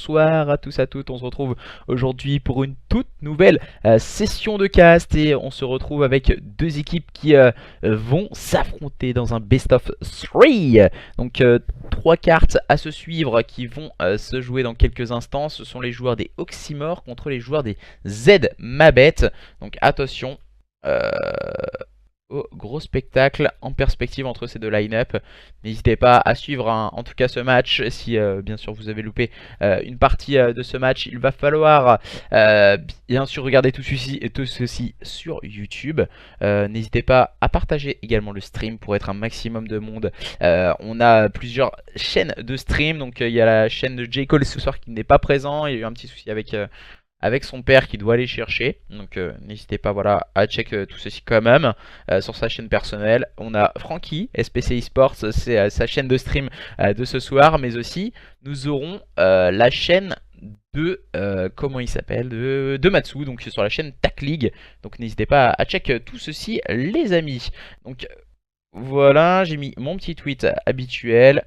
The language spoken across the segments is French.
bonsoir à tous à toutes, on se retrouve aujourd'hui pour une toute nouvelle session de cast et on se retrouve avec deux équipes qui vont s'affronter dans un best of 3. Donc trois cartes à se suivre qui vont se jouer dans quelques instants. Ce sont les joueurs des Oxymore contre les joueurs des Z Mabet. Donc attention au gros spectacle en perspective entre ces deux line-up. N'hésitez pas à suivre en tout cas ce match. Si bien sûr vous avez loupé une partie de ce match, il va falloir bien sûr regarder tout ceci sur YouTube. N'hésitez pas à partager également le stream pour être un maximum de monde. On a plusieurs chaînes de stream, donc il y a la chaîne de J. Cole ce soir qui n'est pas présent. Il y a eu un petit souci avec son père qui doit aller chercher, donc n'hésitez pas voilà, à check tout ceci quand même sur sa chaîne personnelle. On a Franky, SPC Esports, c'est sa chaîne de stream de ce soir, mais aussi nous aurons la chaîne de comment il s'appelle, de Matsu, donc sur la chaîne Tac League, donc n'hésitez pas à check tout ceci les amis. Donc voilà, j'ai mis mon petit tweet habituel.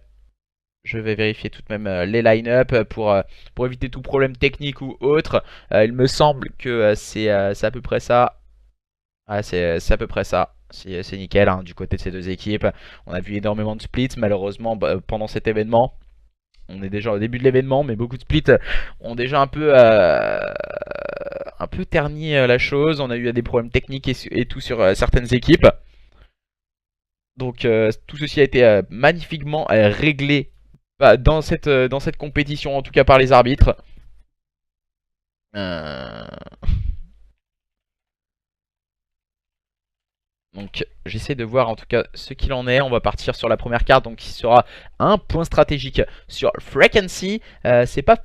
Je vais vérifier tout de même les line-up pour éviter tout problème technique ou autre. Il me semble que c'est à peu près ça. Ah, c'est à peu près ça. C'est nickel hein, du côté de ces deux équipes. On a vu énormément de splits malheureusement pendant cet événement. On est déjà au début de l'événement, mais beaucoup de splits ont déjà un peu terni la chose. On a eu des problèmes techniques et tout sur certaines équipes. Donc tout ceci a été magnifiquement réglé dans cette compétition, en tout cas par les arbitres. Donc j'essaie de voir en tout cas ce qu'il en est. On va partir sur la première carte, donc qui sera un point stratégique sur Frequency. C'est pas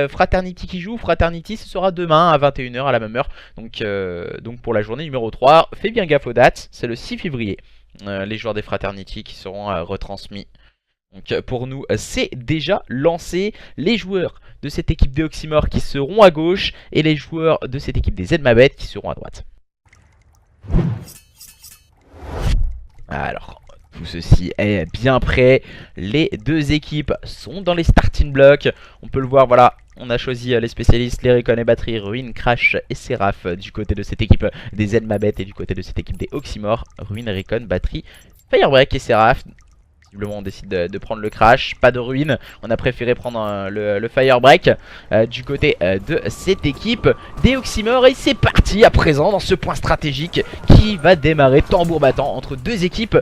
Fraternity qui joue. Fraternity ce sera demain à 21 h à la même heure. Donc pour la journée numéro 3. Fais bien gaffe aux dates, c'est le 6 février. Les joueurs des Fraternity qui seront retransmis. Donc pour nous c'est déjà lancé. Les joueurs de cette équipe des Oxymore qui seront à gauche et les joueurs de cette équipe des Z Mabet qui seront à droite. Alors tout ceci est bien prêt. Les deux équipes sont dans les starting blocks. On peut le voir, voilà. On a choisi les spécialistes, les Recon et Batterie, Ruin, Crash et Seraph du côté de cette équipe des Z Mabet et du côté de cette équipe des Oxymore. Ruin, Recon, Batterie, Firebreak et Seraph. Visiblement on décide de prendre le Crash, pas de Ruine, on a préféré prendre le Firebreak du côté de cette équipe des Oxymore. Et c'est parti à présent dans ce point stratégique qui va démarrer tambour battant entre deux équipes.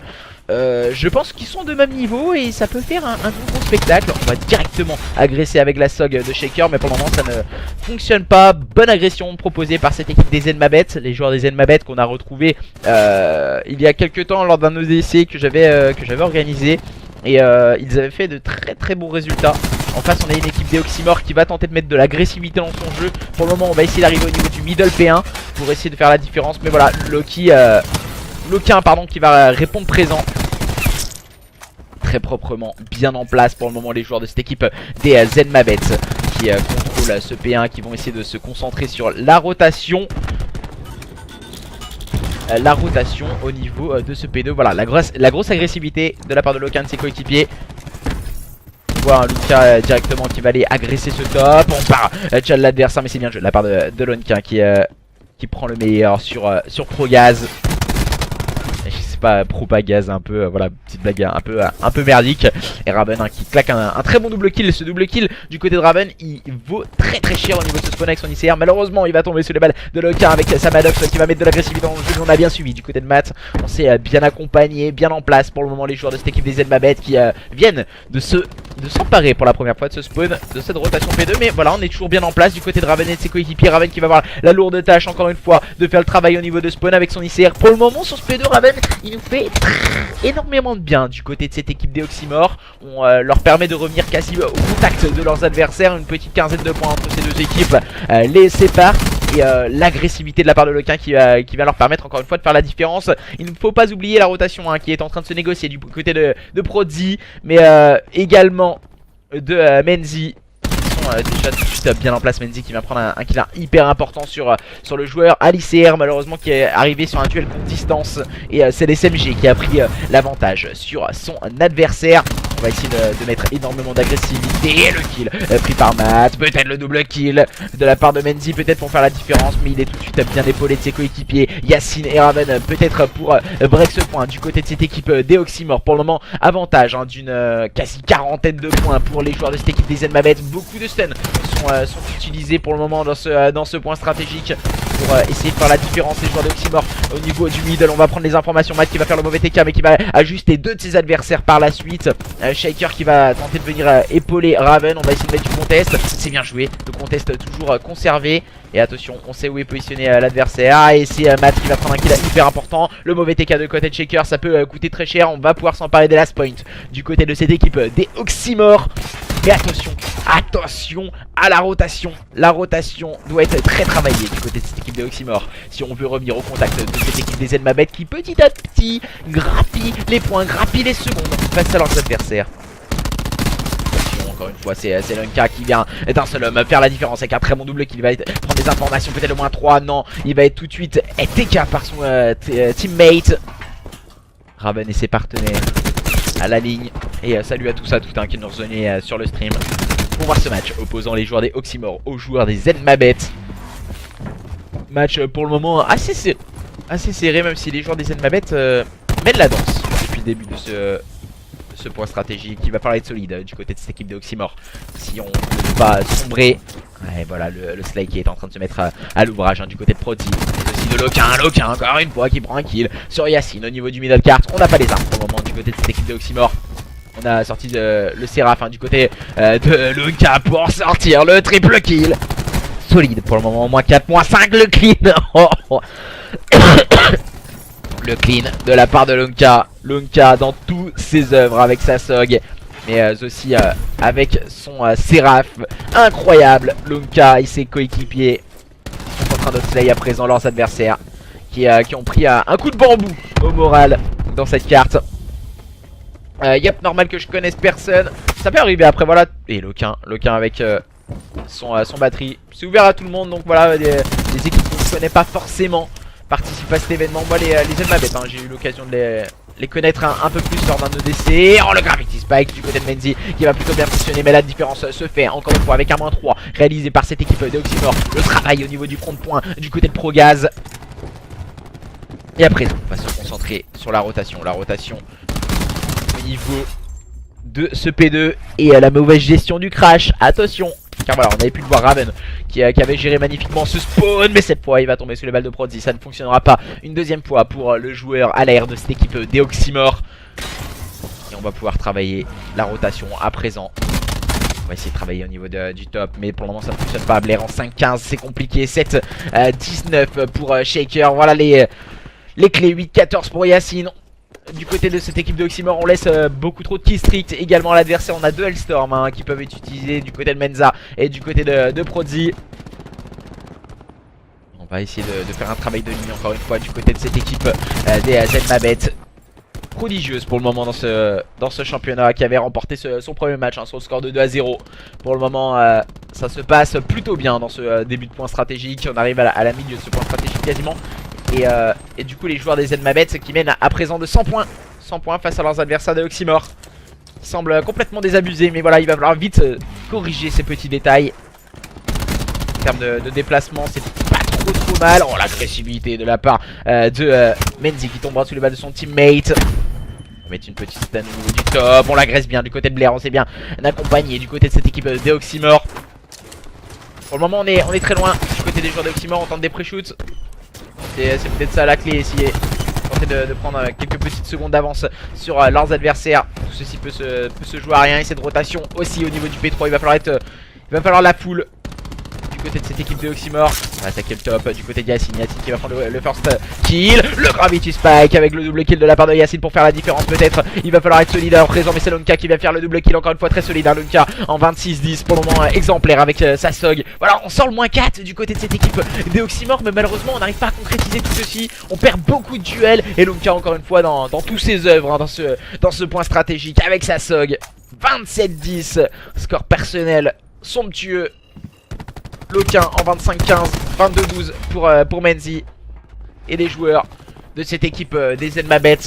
Je pense qu'ils sont de même niveau et ça peut faire un gros spectacle. On va directement agresser avec la SOG de Shaker, mais pour le moment ça ne fonctionne pas. Bonne agression proposée par cette équipe des Z Mabet, les joueurs des Z Mabet qu'on a retrouvé il y a quelques temps lors d'un ODC que j'avais organisé. Et ils avaient fait de très bons résultats. En face on a une équipe des Oxymore qui va tenter de mettre de l'agressivité dans son jeu. Pour le moment on va essayer d'arriver au niveau du middle P1 pour essayer de faire la différence. Mais voilà, Loquin pardon, qui va répondre présent. Très proprement, bien en place pour le moment les joueurs de cette équipe des Z Mabet qui contrôlent ce P1, qui vont essayer de se concentrer sur la rotation. Au niveau de ce P2. Voilà, la grosse agressivité de la part de Loquin de ses coéquipiers. On voit un Loquin directement qui va aller agresser ce top. On part déjà de l'adversaire, mais c'est bien le jeu de la part de Loquin qui prend le meilleur sur Progaz. Pas Propagaz un peu, voilà, petite blague un peu merdique. Et Raven qui claque un très bon double kill. Ce double kill du côté de Raven il vaut très cher au niveau de ce spawn avec son ICR. Malheureusement il va tomber sous les balles de Loquin avec sa Maddox qui va mettre de l'agressivité dans le jeu. On a bien suivi du côté de Matt. On s'est bien accompagné, bien en place pour le moment les joueurs de cette équipe des Z Mabet qui viennent de s'emparer pour la première fois de ce spawn, de cette rotation P2. Mais voilà, on est toujours bien en place du côté de Raven et de ses coéquipiers. Raven qui va avoir la lourde tâche encore une fois de faire le travail au niveau de spawn avec son ICR. Pour le moment sur ce P2 Raven il nous fait énormément de bien du côté de cette équipe des Oxymore. On leur permet de revenir quasi au contact de leurs adversaires. Une petite quinzaine de points entre ces deux équipes les sépare. Et l'agressivité de la part de Loquin qui va leur permettre encore une fois de faire la différence. Il ne faut pas oublier la rotation qui est en train de se négocier du côté de Prodi, mais également de Menzi. Déjà tout de suite bien en place. Menzi qui va prendre un kill hyper important sur le joueur Alicr, malheureusement qui est arrivé sur un duel courte distance. Et c'est l'SMG qui a pris l'avantage sur son adversaire. On va essayer de mettre énormément d'agressivité. Et le kill pris par Matt. Peut-être le double kill de la part de Menzi, peut-être pour faire la différence. Mais il est tout de suite bien épaulé de ses coéquipiers. Yacine et Raven peut-être pour break ce point. Du côté de cette équipe d'Eoxymore, pour le moment, avantage d'une quasi quarantaine de points pour les joueurs de cette équipe des Zenmabet. Beaucoup de stuns sont utilisés pour le moment dans ce point stratégique pour essayer de faire la différence. Les joueurs d'Eoxymore au niveau du middle, on va prendre les informations. Matt qui va faire le mauvais TK mais qui va ajuster deux de ses adversaires par la suite. Shaker qui va tenter de venir épauler Raven. On va essayer de mettre du contest. C'est bien joué, le contest toujours conservé. Et attention, on sait où est positionné l'adversaire. Et c'est Matt qui va prendre un kill hyper important. Le mauvais TK de côté de Shaker, ça peut coûter très cher. On va pouvoir s'emparer des last points du côté de cette équipe des Oxymore. Mais attention, attention à la rotation. La rotation doit être très travaillée du côté de cette équipe des Oxymore si on veut revenir au contact de cette équipe des Zenmabet qui petit à petit grappille les points, grappille les secondes face à leurs adversaires. Encore une fois, c'est Lunka qui vient d'un seul homme faire la différence avec un très bon double kill. Il va prendre des informations, peut-être le moins 3. Non, il va être tout de suite TK par son teammate. Raven et ses partenaires à la ligne. Et salut à tous qui nous rejoignent sur le stream pour voir ce match opposant les joueurs des Oxymore aux joueurs des Zenmabet. Match pour le moment assez serré, même si les joueurs des Zenmabet mènent la danse depuis le début de ce point stratégique. Il va falloir être solide du côté de cette équipe de Oxymore si on ne veut pas sombrer. Et voilà le Sly qui est en train de se mettre à l'ouvrage du côté de Prodi. Et aussi de Loquin encore une fois qui prend un kill sur Yacine au niveau du middle cart. On n'a pas les armes pour le moment du côté de cette équipe de Oxymore. On a sorti le Séraph du côté de Lunka pour sortir le triple kill. Solide pour le moment, moins 4, moins 5 le clean. Le clean de la part de Lunka. Lunka dans tous ses œuvres avec sa SOG. Mais aussi avec son Séraph. Incroyable. Lunka et ses coéquipiers sont en train de slay à présent leurs adversaires qui ont pris un coup de bambou au moral dans cette carte. Yep, normal que je connaisse personne. Ça peut arriver après, voilà. Et Loquin avec son batterie. C'est ouvert à tout le monde, donc voilà, les équipes que je connais pas forcément participent à cet événement. Moi, les Zenmabet, j'ai eu l'occasion de les connaître un peu plus lors d'un EDC. Oh, le Gravity Spike du côté de Menzi qui va plutôt bien fonctionner, mais la différence se fait encore une fois avec un moins 3 réalisé par cette équipe de Oxymore. Le travail au niveau du front de point du côté de Progaz. Et après, on va se concentrer sur la rotation. La rotation au niveau de ce P2 et la mauvaise gestion du crash. Attention, car voilà, on avait pu le voir Raven qui avait géré magnifiquement ce spawn, mais cette fois il va tomber sous les balles de Prodi. Ça ne fonctionnera pas une deuxième fois pour le joueur à l'air de cette équipe des Oxymore. Et on va pouvoir travailler la rotation à présent. On va essayer de travailler au niveau du top, mais pour le moment ça ne fonctionne pas. Blair en 5-15, c'est compliqué. 7-19 pour Shaker. Voilà les clés. 8-14 pour Yacine. Du côté de cette équipe de Oxymore, on laisse beaucoup trop de kills strict également à l'adversaire. On a deux Hellstorm qui peuvent être utilisés du côté de Menza et du côté de Prodi. On va essayer de faire un travail de ligne encore une fois du côté de cette équipe des Zenmabet. Prodigieuse pour le moment dans ce championnat, qui avait remporté son premier match sur le score de 2-0. Pour le moment ça se passe plutôt bien dans ce début de point stratégique. On arrive à la milieu de ce point stratégique quasiment. Et du coup les joueurs des Zenmabet qui mènent à présent de 100 points. 100 points face à leurs adversaires de Oxymore, qui semblent complètement désabusés. Mais voilà, il va falloir vite corriger ces petits détails. En termes de déplacement, c'est pas trop mal. Oh, l'agressivité de la part de Menzi qui tombera sous les balles de son teammate. On va mettre une petite stun au niveau du top. On l'agresse bien du côté de Blair. On s'est bien accompagné du côté de cette équipe des Oxymore. Pour le moment on est très loin du côté des joueurs des Oxymore. On tente des pré-shoots. C'est peut-être ça la clé, essayer tenter de prendre quelques petites secondes d'avance sur leurs adversaires. Tout ceci peut se jouer à rien. Et cette rotation aussi au niveau du P3, il va falloir la full du côté de cette équipe de Oxymore. On va attaquer le top du côté de Yacine. Yacine qui va prendre le first kill. Le Gravity Spike avec le double kill de la part de Yacine pour faire la différence peut-être. Il va falloir être solide à présent, mais c'est Lunka qui va faire le double kill encore une fois, très solide. Lunka en 26-10 pour le moment, exemplaire avec sa SOG. Voilà, on sort le moins 4 du côté de cette équipe des Oxymore, mais malheureusement on n'arrive pas à concrétiser tout ceci. On perd beaucoup de duels et Lunka encore une fois dans tous ses œuvres dans ce point stratégique avec sa SOG. 27-10, score personnel somptueux. Loquin en 25-15, 22-12 pour Menzi. Et les joueurs de cette équipe des Zenmabet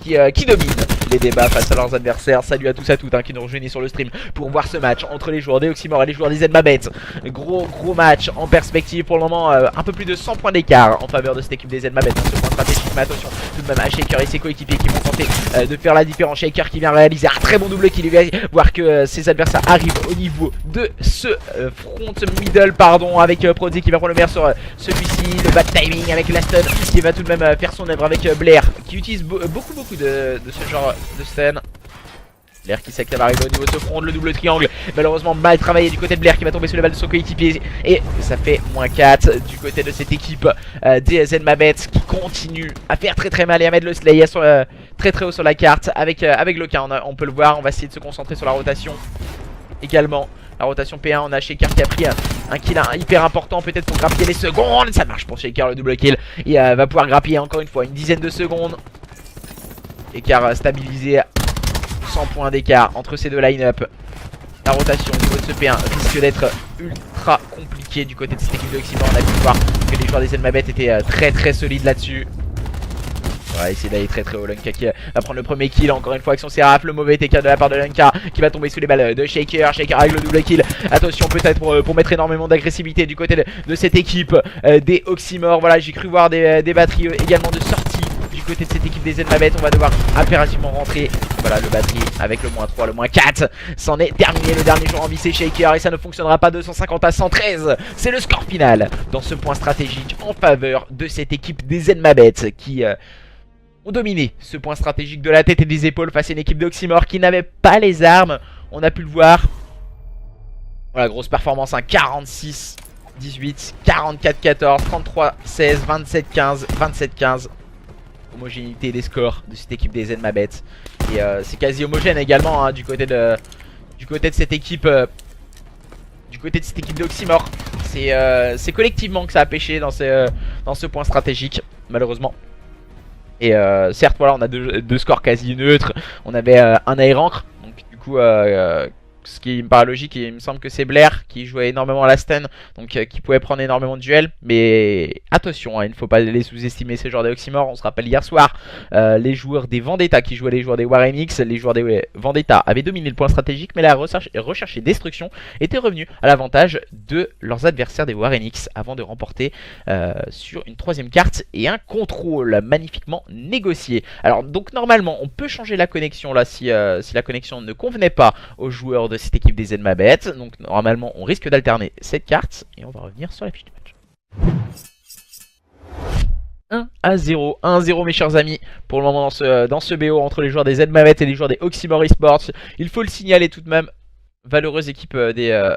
qui dominent les débats face à leurs adversaires. Salut à tous à toutes qui nous rejoignent sur le stream pour voir ce match entre les joueurs des Oxymore et les joueurs des ZMABET. Gros match en perspective pour le moment, un peu plus de 100 points d'écart en faveur de cette équipe des ZMABET. Ce point stratégique, mais attention tout de même à Shaker et ses coéquipiers qui vont tenter de faire la différence. Shaker qui vient réaliser un très bon double kill, voir que ses adversaires arrivent au niveau de ce front middle pardon, avec Prodigy qui va prendre le meilleur sur celui-ci. Le bad timing avec Laston qui va tout de même faire son œuvre avec Blair qui utilise beaucoup de ce genre de scène. Blair qui sait que ça va arriver au niveau de ce front, le double triangle malheureusement mal travaillé du côté de Blair qui va tomber sous le balle de son coéquipier. Et ça fait -4 du côté de cette équipe des ZMABET qui continue à faire très mal et à mettre le Slayer sur, très haut sur la carte avec le K. On peut le voir, on va essayer de se concentrer sur la rotation également. La rotation P1, on a Shaker qui a pris un kill hyper important peut-être pour grappiller les secondes. Ça marche pour Shaker, le double kill. Il va pouvoir grappiller encore une fois une dizaine de secondes. Écart stabilisé, 100 points d'écart entre ces deux line-up. La rotation au niveau de ce P1 risque d'être ultra compliqué du côté de cette équipe de Oxymore. On a pu voir que les joueurs des ZMABET étaient très solides là-dessus. On va essayer d'aller très haut. Lunka qui va prendre le premier kill encore une fois avec son Seraph. Le mauvais TK de la part de Lunka qui va tomber sous les balles de Shaker. Shaker avec le double kill. Attention peut-être pour mettre énormément d'agressivité du côté de cette équipe des Oxymore. Voilà, j'ai cru voir des batteries également de sortie du côté de cette équipe des ZMABET. On va devoir impérativement rentrer. Voilà le batterie avec le -3, le -4. C'en est terminé. Le dernier joueur en vie c'est Shaker et ça ne fonctionnera pas. 250 à 113. C'est le score final dans ce point stratégique en faveur de cette équipe des ZMABET qui... ont dominé ce point stratégique de la tête et des épaules face à une équipe d'Oxymore qui n'avait pas les armes. On a pu le voir. Voilà, grosse performance, 46, 18, 44, 14, 33, 16, 27, 15, 27, 15. Homogénéité des scores de cette équipe des ZMABET. Et c'est quasi homogène également du côté de cette équipe. Du côté de cette équipe d'Oxymore. C'est collectivement que ça a pêché dans ce point stratégique, malheureusement. Et certes voilà, on a deux scores quasi neutres. On avait un aérancre. Donc du coup ce qui me paraît logique, il me semble que c'est Blair qui jouait énormément à la stun, donc qui pouvait prendre énormément de duels. Mais attention, il ne faut pas les sous-estimer ces joueurs des Oxymore. On se rappelle hier soir, les joueurs des Vendetta qui jouaient les joueurs des Warrenix. Les joueurs des Vendetta avaient dominé le point stratégique, mais la recherche et destruction était revenue à l'avantage de leurs adversaires des Warrenix avant de remporter sur une troisième carte et un contrôle magnifiquement négocié. Alors donc normalement on peut changer la connexion là si la connexion ne convenait pas aux joueurs de cette équipe des ZMABET. Donc normalement on risque d'alterner cette carte et on va revenir sur la fiche du match. 1-0, 1-0 mes chers amis pour le moment dans ce BO entre les joueurs des ZMABET et les joueurs des Oxymore Esports. Il faut le signaler tout de même, valeureuse équipe des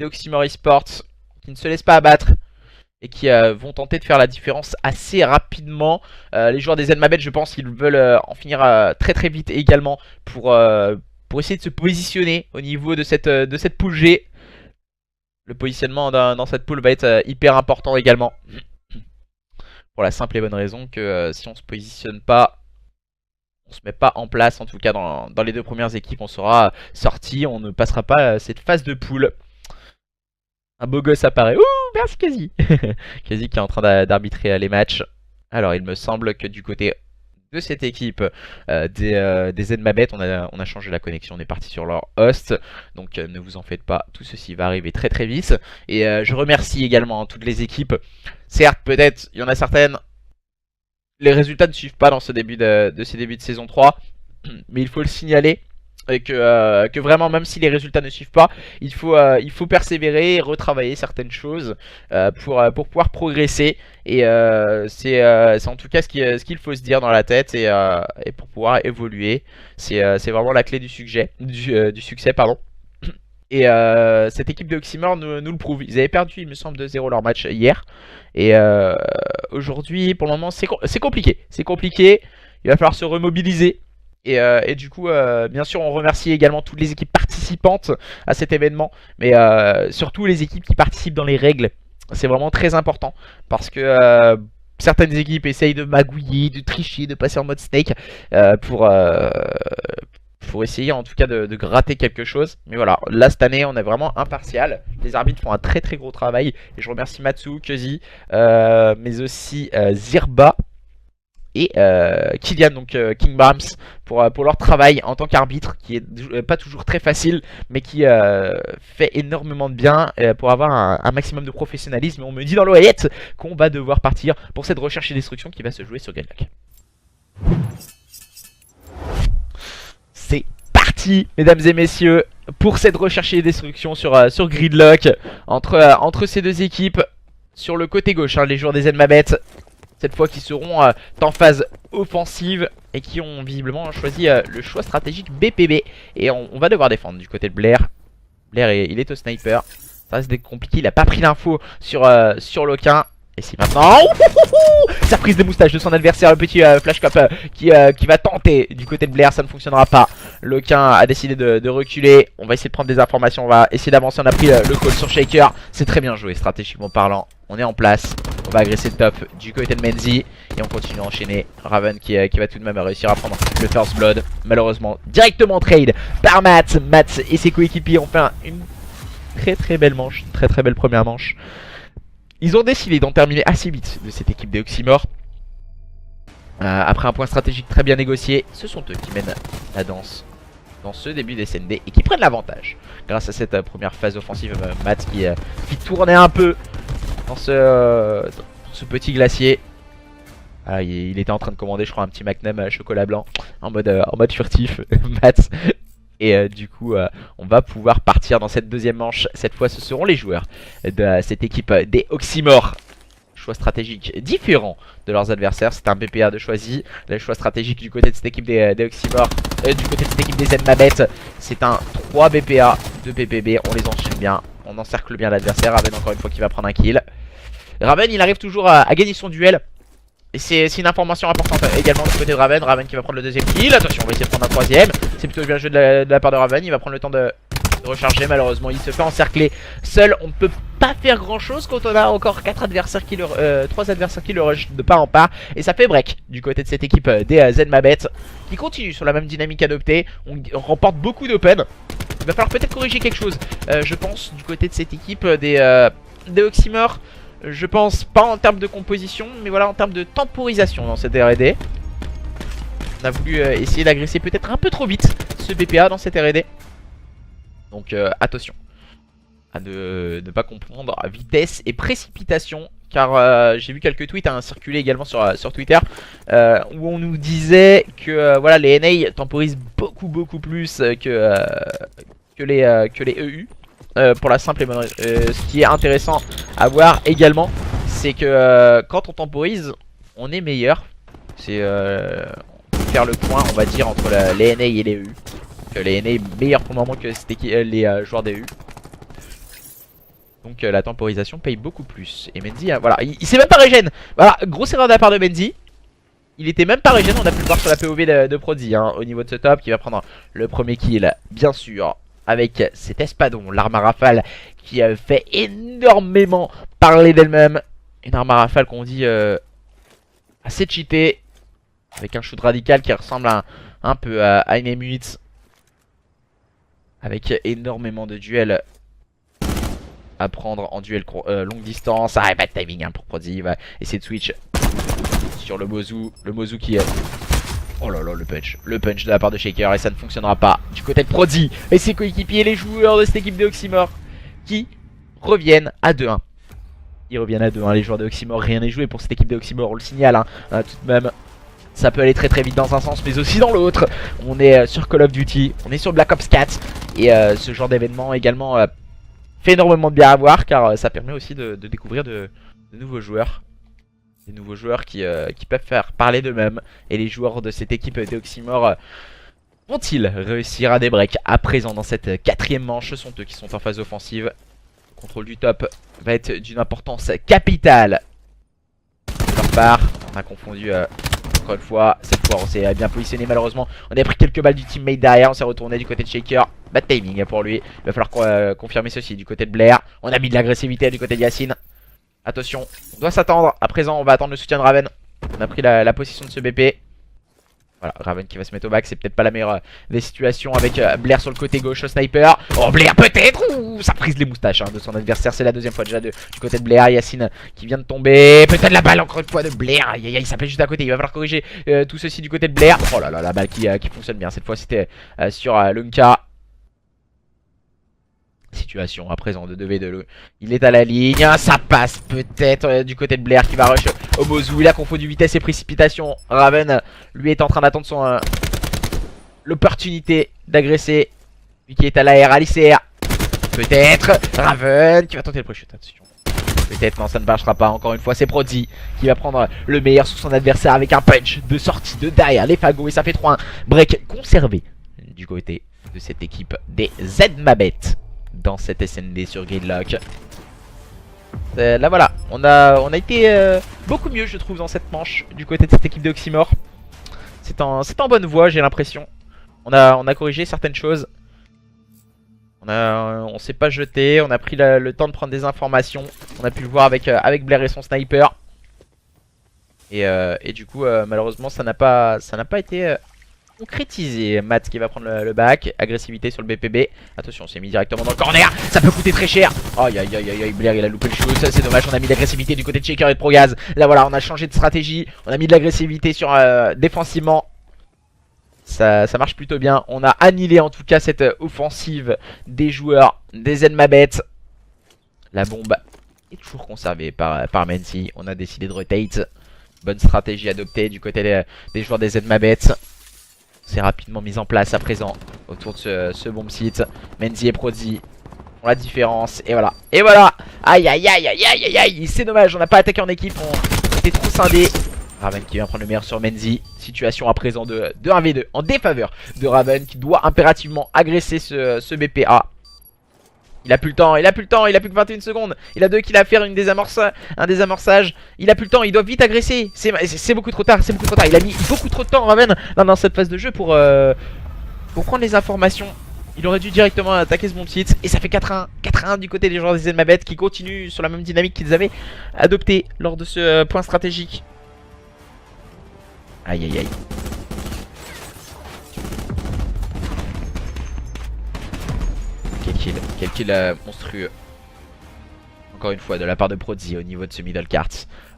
Oxymore Esports qui ne se laissent pas abattre et qui vont tenter de faire la différence assez rapidement. Les joueurs des ZMABET, je pense qu'ils veulent en finir très vite également pour essayer de se positionner au niveau de cette poule G. Le positionnement dans cette poule va être hyper important également. Pour la simple et bonne raison que si on se positionne pas, on se met pas en place, en tout cas dans les deux premières équipes, on sera sorti, on ne passera pas cette phase de poule. Un beau gosse apparaît. Ouh, merci Kazi. Kazi qui est en train d'arbitrer les matchs. Alors il me semble que du côté de cette équipe des ZMABET, on a changé la connexion, on est parti sur leur host. Donc ne vous en faites pas, tout ceci va arriver très vite. Et je remercie également toutes les équipes. Certes, peut-être, il y en a certaines, les résultats ne suivent pas dans ce début de ces débuts de saison 3. Mais il faut le signaler. Et que vraiment, même si les résultats ne suivent pas, il faut persévérer et retravailler certaines choses pour pouvoir progresser. Et c'est en tout cas ce qu'il faut se dire dans la tête et pour pouvoir évoluer. C'est vraiment la clé du succès, pardon. Et cette équipe de Oxymore nous le prouve. Ils avaient perdu, il me semble, 2-0 leur match hier. Et aujourd'hui, pour le moment, c'est compliqué. C'est compliqué. Il va falloir se remobiliser. Et du coup, bien sûr, on remercie également toutes les équipes participantes à cet événement. Mais surtout les équipes qui participent dans les règles. C'est vraiment très important. Parce que certaines équipes essayent de magouiller, de tricher, de passer en mode snake pour essayer en tout cas de gratter quelque chose. Mais voilà, là cette année on est vraiment impartial. Les arbitres font un très gros travail. Et je remercie Matsu, Kuzi, mais aussi Zirba et Kylian, donc King Brahms, pour leur travail en tant qu'arbitre, qui est pas toujours très facile, mais qui fait énormément de bien pour avoir un maximum de professionnalisme. Et on me dit dans l'oreillette qu'on va devoir partir pour cette recherche et destruction qui va se jouer sur Gridlock. C'est parti, mesdames et messieurs, pour cette recherche et destruction sur Gridlock, entre ces deux équipes. Sur le côté gauche, les joueurs des Zenmabet, cette fois qui seront en phase offensive et qui ont visiblement choisi le choix stratégique BPB. Et on va devoir défendre du côté de Blair. Blair, il est au sniper. Ça risque d'être compliqué, il a pas pris l'info sur Loquin. Et si maintenant, sa prise de moustache de son adversaire, le petit Flash Cop qui va tenter du côté de Blair, ça ne fonctionnera pas. Loquin a décidé de reculer. On va essayer de prendre des informations, on va essayer d'avancer. On a pris le call sur Shaker. C'est très bien joué stratégiquement parlant. On est en place, on va agresser le top du côté de Menzi. Et on continue à enchaîner. Raven qui va tout de même réussir à prendre le first blood. Malheureusement, directement trade par Matt. Matt et ses coéquipiers ont fait une très belle manche, une très belle première manche. Ils ont décidé d'en terminer assez vite de cette équipe des Oxymore. Après un point stratégique très bien négocié, ce sont eux qui mènent la danse dans ce début des SND et qui prennent l'avantage. Grâce à cette première phase offensive, Matt qui tournait un peu dans ce petit glacier. Il était en train de commander, je crois, un petit Magnum chocolat blanc en mode furtif, Matt. Et du coup, on va pouvoir partir dans cette deuxième manche. Cette fois, ce seront les joueurs de cette équipe des Oxymore. Choix stratégique différent de leurs adversaires. C'est un BPA de choisi. Le choix stratégique du côté de cette équipe des Oxymore, du côté de cette équipe des Zenmabet, c'est un 3 BPA, 2 PPB. On les enchaîne bien. On encercle bien l'adversaire. Raven, encore une fois, qui va prendre un kill. Raven, il arrive toujours à gagner son duel. Et c'est une information importante également du côté de Raven. Raven qui va prendre le deuxième kill. Attention, on va essayer de prendre un troisième. C'est plutôt bien joué de la part de Raven. Il va prendre le temps de recharger. Malheureusement, il se fait encercler. Seul, on ne peut pas faire grand chose quand on a encore 3 adversaires qui le rush de part en part. Et ça fait break du côté de cette équipe des Zenmabet qui continue sur la même dynamique adoptée. On remporte beaucoup d'open. Il va falloir peut-être corriger quelque chose, je pense, du côté de cette équipe des Oxymore. Je pense pas en termes de composition, mais voilà, en termes de temporisation dans cette R&D. On a voulu essayer d'agresser peut-être un peu trop vite ce BPA dans cette R&D. Donc attention à ne pas confondre vitesse et précipitation. Car j'ai vu quelques tweets circuler également sur Twitter où on nous disait que voilà, les NA temporisent beaucoup plus que les EU. Pour la simple et bonne raison. Ce qui est intéressant à voir également, c'est que quand on temporise, on est meilleur. C'est faire le point, on va dire, entre les NA et les EU. Les NA est meilleur pour le moment que les joueurs des EU. Donc la temporisation paye beaucoup plus. Et Menzi, voilà, il s'est même pas régène. Voilà, grosse erreur de la part de Menzi. Il était même pas régène, on a pu le voir sur la POV de Prodi, au niveau de ce top, qui va prendre le premier kill, bien sûr. Avec cet espadon, l'arme à rafale qui fait énormément parler d'elle-même. Une arme à rafale qu'on dit assez cheatée. Avec un shoot radical qui ressemble un peu à une M8. Avec énormément de duels à prendre en duel longue distance. Ah, pas de timing pour Prodi. Il va essayer de switch sur le Mozu. Le Mozu qui est... Oh là là, le punch de la part de Shaker, et ça ne fonctionnera pas du côté de Prodi et ses coéquipiers, les joueurs de cette équipe de Oxymore qui reviennent à 2-1. Ils reviennent à 2-1, les joueurs de Oxymore, rien n'est joué pour cette équipe de Oxymore, on le signale, tout de même. Ça peut aller très vite dans un sens mais aussi dans l'autre. On est sur Call of Duty, on est sur Black Ops 4 et ce genre d'événement également fait énormément de bien à voir car ça permet aussi de découvrir de nouveaux joueurs. Des nouveaux joueurs qui peuvent faire parler d'eux-mêmes. Et les joueurs de cette équipe des Oxymore vont-ils réussir à débreak à présent dans cette quatrième manche? Ce sont eux qui sont en phase offensive. Le contrôle du top va être d'une importance capitale de leur part. On a confondu encore une fois. Cette fois on s'est bien positionné malheureusement. On a pris quelques balles du teammate derrière. On s'est retourné du côté de Shaker. Bad timing pour lui. Il va falloir confirmer ceci du côté de Blair. On a mis de l'agressivité du côté de Yacine. Attention, on doit s'attendre. À présent, on va attendre le soutien de Raven. On a pris la position de ce BP. Voilà, Raven qui va se mettre au back, c'est peut-être pas la meilleure des situations avec Blair sur le côté gauche au sniper. Oh, Blair peut-être. Ouh, ça frise les moustaches de son adversaire, c'est la deuxième fois déjà du côté de Blair. Yacine qui vient de tomber, peut-être la balle encore une fois de Blair. Aïe aïe aïe, il s'appelle juste à côté, il va falloir corriger tout ceci du côté de Blair. Oh là là, la balle qui fonctionne bien, cette fois c'était sur Lunka. Situation à présent de 2v2, il est à la ligne, ça passe peut-être du côté de Blair qui va rush au Mozu. Il a confondu vitesse et précipitation. Raven lui est en train d'attendre son l'opportunité d'agresser, lui qui est à l'AR, à l'ICR. Peut-être Raven qui va tenter le pré-shoot, attention. Peut-être, non, ça ne marchera pas. Encore une fois, c'est Prodi qui va prendre le meilleur sur son adversaire avec un punch de sortie de derrière les fagots. Et ça fait 3-1. Break conservé du côté de cette équipe des Z-Mabet dans cette SND sur Gridlock. Là voilà, on a été beaucoup mieux je trouve dans cette manche du côté de cette équipe de Oxymore. C'est en bonne voie, j'ai l'impression. On a corrigé certaines choses. On s'est pas jeté, on a pris le temps de prendre des informations. On a pu le voir avec Blair et son sniper. Et du coup malheureusement ça n'a pas été concrétisé. Matt qui va prendre le back, agressivité sur le BPB. Attention, c'est mis directement dans le corner, ça peut coûter très cher. Aïe aïe aïe aïe, Blair il a loupé le shoot, c'est dommage. On a mis de l'agressivité du côté de Shaker et de Progaz. Là voilà, on a changé de stratégie, on a mis de l'agressivité sur défensivement. Ça marche plutôt bien. On a annihilé en tout cas cette offensive des joueurs des Z-Mabet. La bombe est toujours conservée par Menzi. On a décidé de rotate. Bonne stratégie adoptée du côté des joueurs des Z-Mabet. C'est rapidement mis en place à présent autour de ce bomb site. Menzi et Prodi font la différence. Et voilà. Et voilà. Aïe aïe aïe aïe aïe aïe aïe. C'est dommage, on n'a pas attaqué en équipe. On était trop scindés. Raven qui vient prendre le meilleur sur Menzi. Situation à présent de 1v2 en défaveur de Raven qui doit impérativement agresser ce BPA. Il a plus le temps, il a plus que 21 secondes. Il a 2 kills à faire, un désamorçage. Il a plus le temps, il doit vite agresser. C'est beaucoup trop tard, Il a mis beaucoup trop de temps Raven dans cette phase de jeu pour prendre les informations. Il aurait dû directement attaquer ce bon site. Et ça fait 4-1. 4-1 du côté des joueurs des Z-Mabet qui continuent sur la même dynamique qu'ils avaient adoptée lors de ce point stratégique. Aïe aïe aïe. Quel kill monstrueux. Encore une fois de la part de Prodi au niveau de ce middle cart.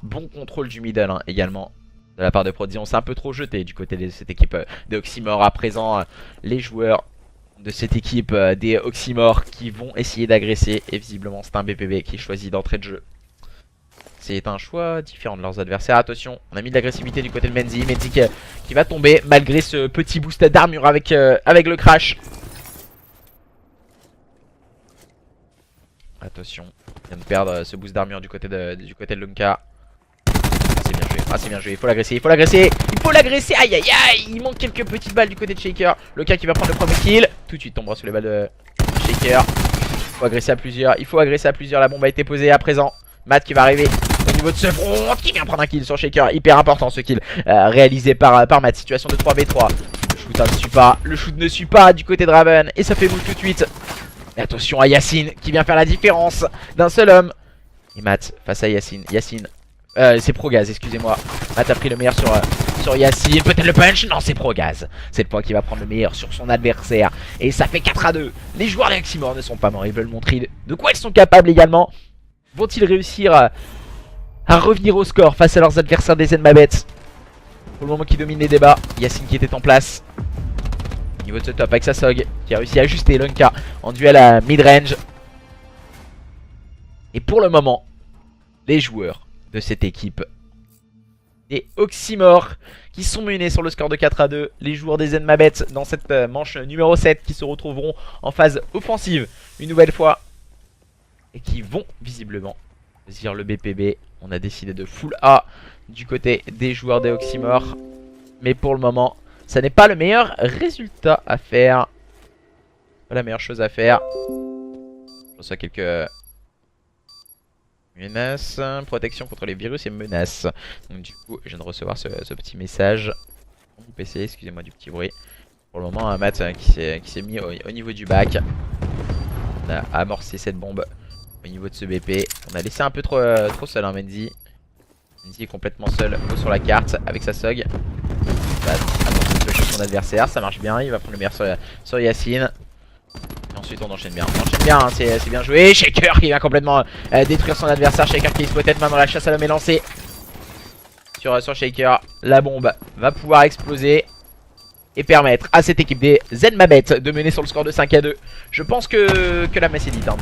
Bon contrôle du middle également de la part de Prodi. On s'est un peu trop jeté du côté de cette équipe de Oxymore. À présent les joueurs de cette équipe des Oxymore qui vont essayer d'agresser. Et visiblement c'est un BPB qui choisit d'entrée de jeu. C'est un choix différent de leurs adversaires. Attention, on a mis de l'agressivité du côté de Menzi. Menzi qui va tomber malgré ce petit boost d'armure avec le crash. Attention, il vient de perdre ce boost d'armure du côté de Lunka. C'est bien joué, il faut l'agresser, aïe aïe aïe. Il manque quelques petites balles du côté de Shaker. Lunka qui va prendre le premier kill. Tout de suite tombera sur les balles de Shaker. Il faut agresser à plusieurs, la bombe a été posée à présent. Matt qui va arriver au niveau de ce front, qui vient prendre un kill sur Shaker. Hyper important ce kill réalisé par Matt. Situation de 3v3. Le shoot ne suit pas du côté de Raven. Et ça fait move tout de suite. Et attention à Yacine qui vient faire la différence d'un seul homme. Et Matt face à Yacine. C'est Progaz, excusez-moi. Matt a pris le meilleur sur Yacine. Peut-être le punch. Non, c'est Progaz. Cette fois qui va prendre le meilleur sur son adversaire. Et ça fait 4-2. Les joueurs d'Oxymore ne sont pas morts. Ils veulent montrer de quoi ils sont capables également. Vont-ils réussir à revenir au score face à leurs adversaires des Z-Mabet? Pour le moment qui domine les débats. Yacine qui était en place. Au niveau de ce top avec Sasog qui a réussi à ajuster Lunka en duel à mid-range. Et pour le moment, les joueurs de cette équipe des Oxymore qui sont menés sur le score de 4-2. Les joueurs des Z-Mabet dans cette manche numéro 7 qui se retrouveront en phase offensive une nouvelle fois. Et qui vont visiblement choisir le BPB. On a décidé de full A du côté des joueurs des Oxymore. Mais pour le moment, ça n'est pas le meilleur résultat à faire. Pas la meilleure chose à faire. Je reçois quelques menaces. Protection contre les virus et menaces. Donc du coup, je viens de recevoir ce petit message. Mon PC, excusez-moi du petit bruit. Pour le moment, un Matt qui s'est mis au niveau du bac. On a amorcé cette bombe au niveau de ce BP. On a laissé un peu trop seul Menzi. Menzi est complètement seul sur la carte avec sa SOG. Attention adversaire. Ça marche bien, il va prendre le meilleur sur Yacine. Et ensuite on enchaîne bien, hein, c'est bien joué. Shaker qui vient complètement détruire son adversaire. Shaker qui exploite maintenant la chasse à l'homme est lancée sur Shaker. La bombe va pouvoir exploser et permettre à cette équipe des Zmabet de mener sur le score de 5-2. Je pense que la messe est dite hein,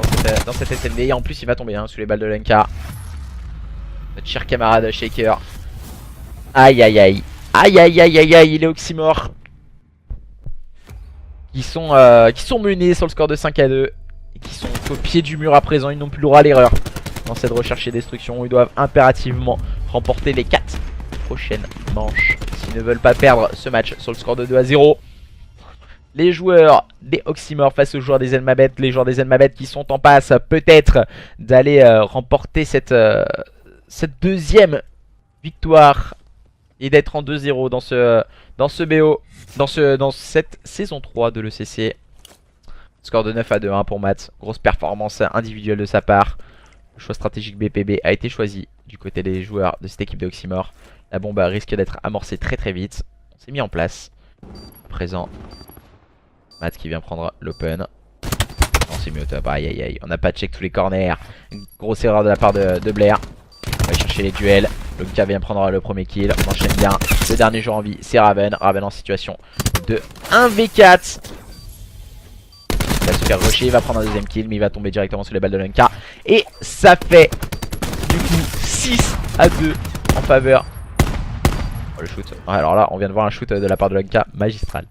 dans cette SND. Et en plus il va tomber hein, sous les balles de Lenka. Notre cher camarade Shaker. Aïe aïe aïe. Aïe aïe aïe aïe aïe, il est oxymore. Qui sont menés sur le score de 5-2. Et qui sont au pied du mur à présent. Ils n'ont plus le droit à l'erreur dans cette recherche et destruction. Ils doivent impérativement remporter les 4 prochaines manches s'ils ne veulent pas perdre ce match sur le score de 2-0. Les joueurs des Oxymore face aux joueurs des Zmabet. Les joueurs des Zmabet qui sont en passe peut-être d'aller remporter cette deuxième victoire et d'être en 2-0 dans ce BO, dans cette saison 3 de l'ECC. Score de 9-2 hein, pour Matt. Grosse performance individuelle de sa part. Le choix stratégique BPB a été choisi du côté des joueurs de cette équipe de Oxymore. La bombe risque d'être amorcée très très vite. On s'est mis en place. À présent, Matt qui vient prendre l'open. On s'est mis au top. Aïe aïe aïe. On n'a pas check tous les corners. Une grosse erreur de la part de Blair. On va chercher les duels. Lonka vient prendre le premier kill. On enchaîne bien. Le dernier joueur en vie, c'est Raven. Raven en situation de 1v4. Il va se faire rusher. Il va prendre un deuxième kill. Mais il va tomber directement sous les balles de Lonka. Et ça fait du coup 6-2 en faveur. Oh, le shoot. Alors là, on vient de voir un shoot de la part de Lonka magistral.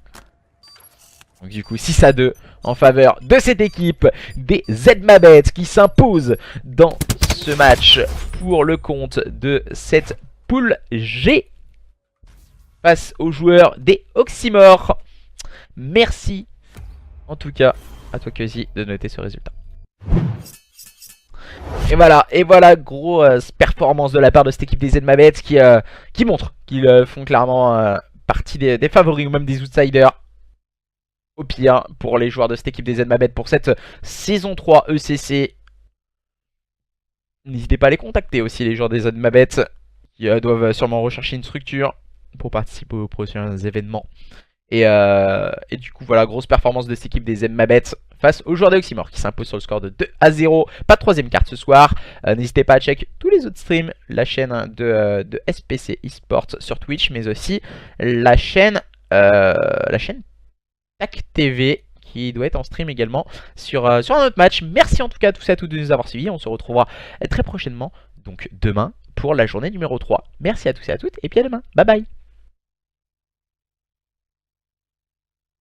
Donc du coup 6-2 en faveur de cette équipe des Zmabet qui s'impose dans ce match pour le compte de cette poule G face aux joueurs des Oxymore. Merci en tout cas à toi Kezi de noter ce résultat. Et voilà, grosse performance de la part de cette équipe des Zmabet qui montre qu'ils font clairement partie des favoris ou même des outsiders. Au pire pour les joueurs de cette équipe des Zmabet pour cette saison 3 ECC. N'hésitez pas à les contacter aussi les joueurs des Zmabet qui doivent sûrement rechercher une structure pour participer aux prochains événements. Et du coup voilà, grosse performance de cette équipe des Zmabet face aux joueurs des Oxymore qui s'impose sur le score de 2-0. Pas de troisième carte ce soir. N'hésitez pas à check tous les autres streams, la chaîne de SPC eSports sur Twitch, mais aussi la chaîne Tac TV qui doit être en stream également sur un autre match. Merci en tout cas à tous et à toutes de nous avoir suivis. On se retrouvera très prochainement, donc demain, pour la journée numéro 3. Merci à tous et à toutes et puis à demain. Bye bye.